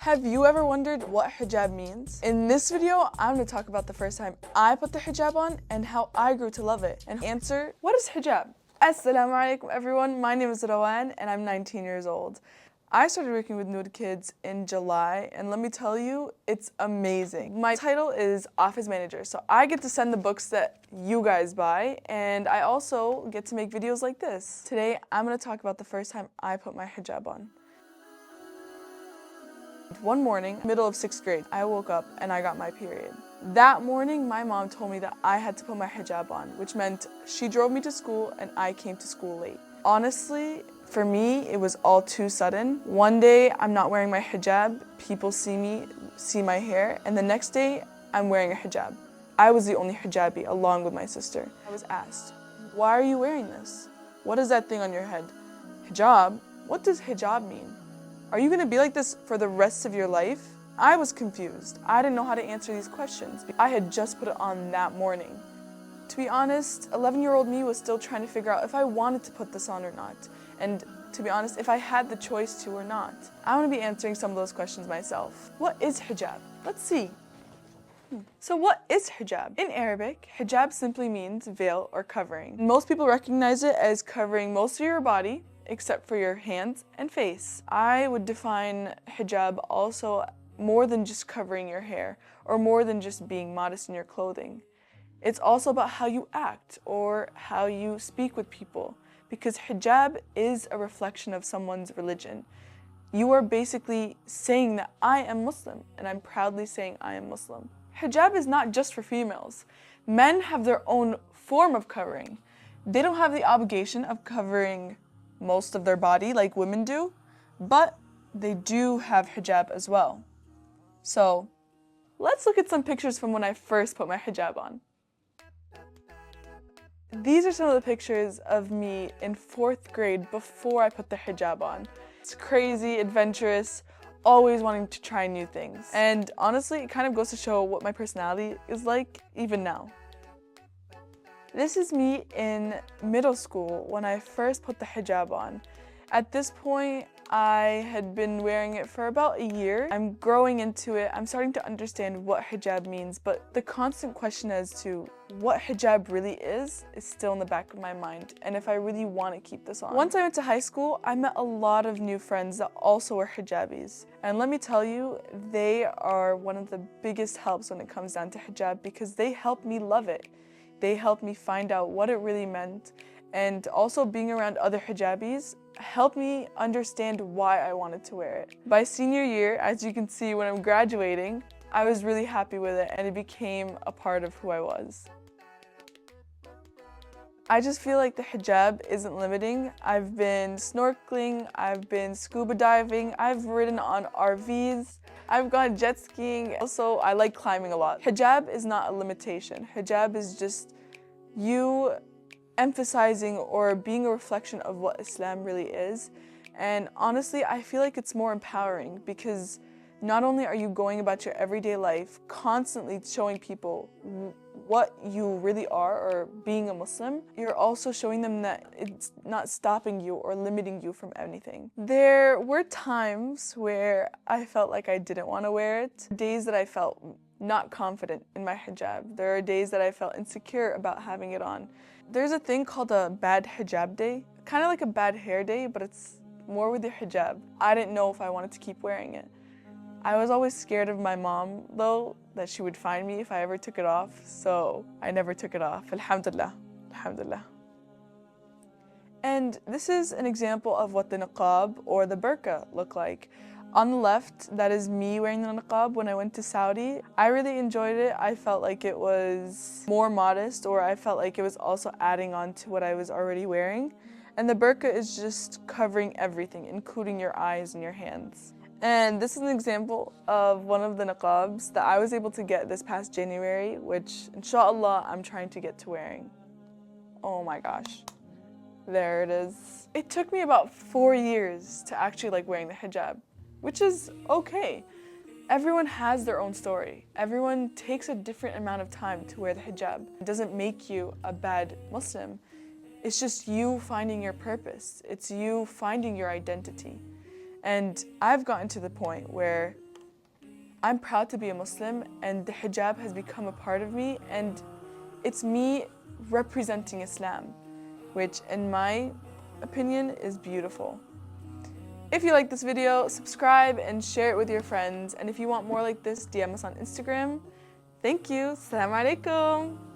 Have you ever wondered what hijab means? In this video, I'm going to talk about the first time I put the hijab on and how I grew to love it, and answer, what is hijab? Assalamu alaikum everyone, my name is Rawan and I'm 19 years old. I started working with Noor Kids in July, and let me tell you, it's amazing. My title is Office Manager, so I get to send the books that you guys buy, and I also get to make videos like this. Today, I'm going to talk about the first time I put my hijab on. One morning, middle of 6th grade, I woke up and I got my period. That morning, my mom told me that I had to put my hijab on, which meant she drove me to school and I came to school late. Honestly, for me, it was all too sudden. One day, I'm not wearing my hijab, people see me, see my hair, and the next day, I'm wearing a hijab. I was the only hijabi, along with my sister. I was asked, why are you wearing this? What is that thing on your head? Hijab? What does hijab mean? Are you gonna be like this for the rest of your life? I was confused. I didn't know how to answer these questions. I had just put it on that morning. To be honest, 11-year-old me was still trying to figure out if I wanted to put this on or not. And to be honest, if I had the choice to or not. I want to be answering some of those questions myself. What is hijab? Let's see. So what is hijab? In Arabic, hijab simply means veil or covering. Most people recognize it as covering most of your body, except for your hands and face. I would define hijab also more than just covering your hair, or more than just being modest in your clothing. It's also about how you act or how you speak with people, because hijab is a reflection of someone's religion. You are basically saying that I am Muslim, and I'm proudly saying I am Muslim. Hijab is not just for females. Men have their own form of covering. They don't have the obligation of covering most of their body like women do, but they do have hijab as well. So let's look at some pictures from when I first put my hijab on. These are some of the pictures of me in 4th grade before I put the hijab on. It's crazy, adventurous, always wanting to try new things. And honestly, it kind of goes to show what my personality is like even now. This is me in middle school when I first put the hijab on. At this point, I had been wearing it for about a year. I'm growing into it. I'm starting to understand what hijab means, but the constant question as to what hijab really is still in the back of my mind, and if I really want to keep this on. Once I went to high school, I met a lot of new friends that also were hijabis. And let me tell you, they are one of the biggest helps when it comes down to hijab, because they helped me love it. They helped me find out what it really meant, and also being around other hijabis helped me understand why I wanted to wear it. By senior year, as you can see when I'm graduating, I was really happy with it, and it became a part of who I was. I just feel like the hijab isn't limiting. I've been snorkeling, I've been scuba diving, I've ridden on RVs, I've gone jet skiing. Also, I like climbing a lot. Hijab is not a limitation. Hijab is just you emphasizing or being a reflection of what Islam really is. And honestly, I feel like it's more empowering, because not only are you going about your everyday life constantly showing people what you really are, or being a Muslim, you're also showing them that it's not stopping you or limiting you from anything. There were times where I felt like I didn't want to wear it, days that I felt not confident in my hijab. There are days that I felt insecure about having it on. There's a thing called a bad hijab day, kind of like a bad hair day, but it's more with your hijab. I didn't know if I wanted to keep wearing it. I was always scared of my mom, though, that she would find me if I ever took it off, so I never took it off. Alhamdulillah, alhamdulillah. And this is an example of what the niqab or the burqa look like. On the left, that is me wearing the niqab when I went to Saudi. I really enjoyed it. I felt like it was more modest, or I felt like it was also adding on to what I was already wearing. And the burqa is just covering everything, including your eyes and your hands. And this is an example of one of the niqabs that I was able to get this past January, which inshallah I'm trying to get to wearing. Oh my gosh, there it is. It took me about 4 years to actually like wearing the hijab, which is okay. Everyone has their own story. Everyone takes a different amount of time to wear the hijab. It doesn't make you a bad Muslim. It's just you finding your purpose. It's you finding your identity. And I've gotten to the point where I'm proud to be a Muslim, and the hijab has become a part of me, and it's me representing Islam, which in my opinion is beautiful. If you like this video, subscribe and share it with your friends, and if you want more like this, DM us on Instagram. Thank you. Assalamu alaikum.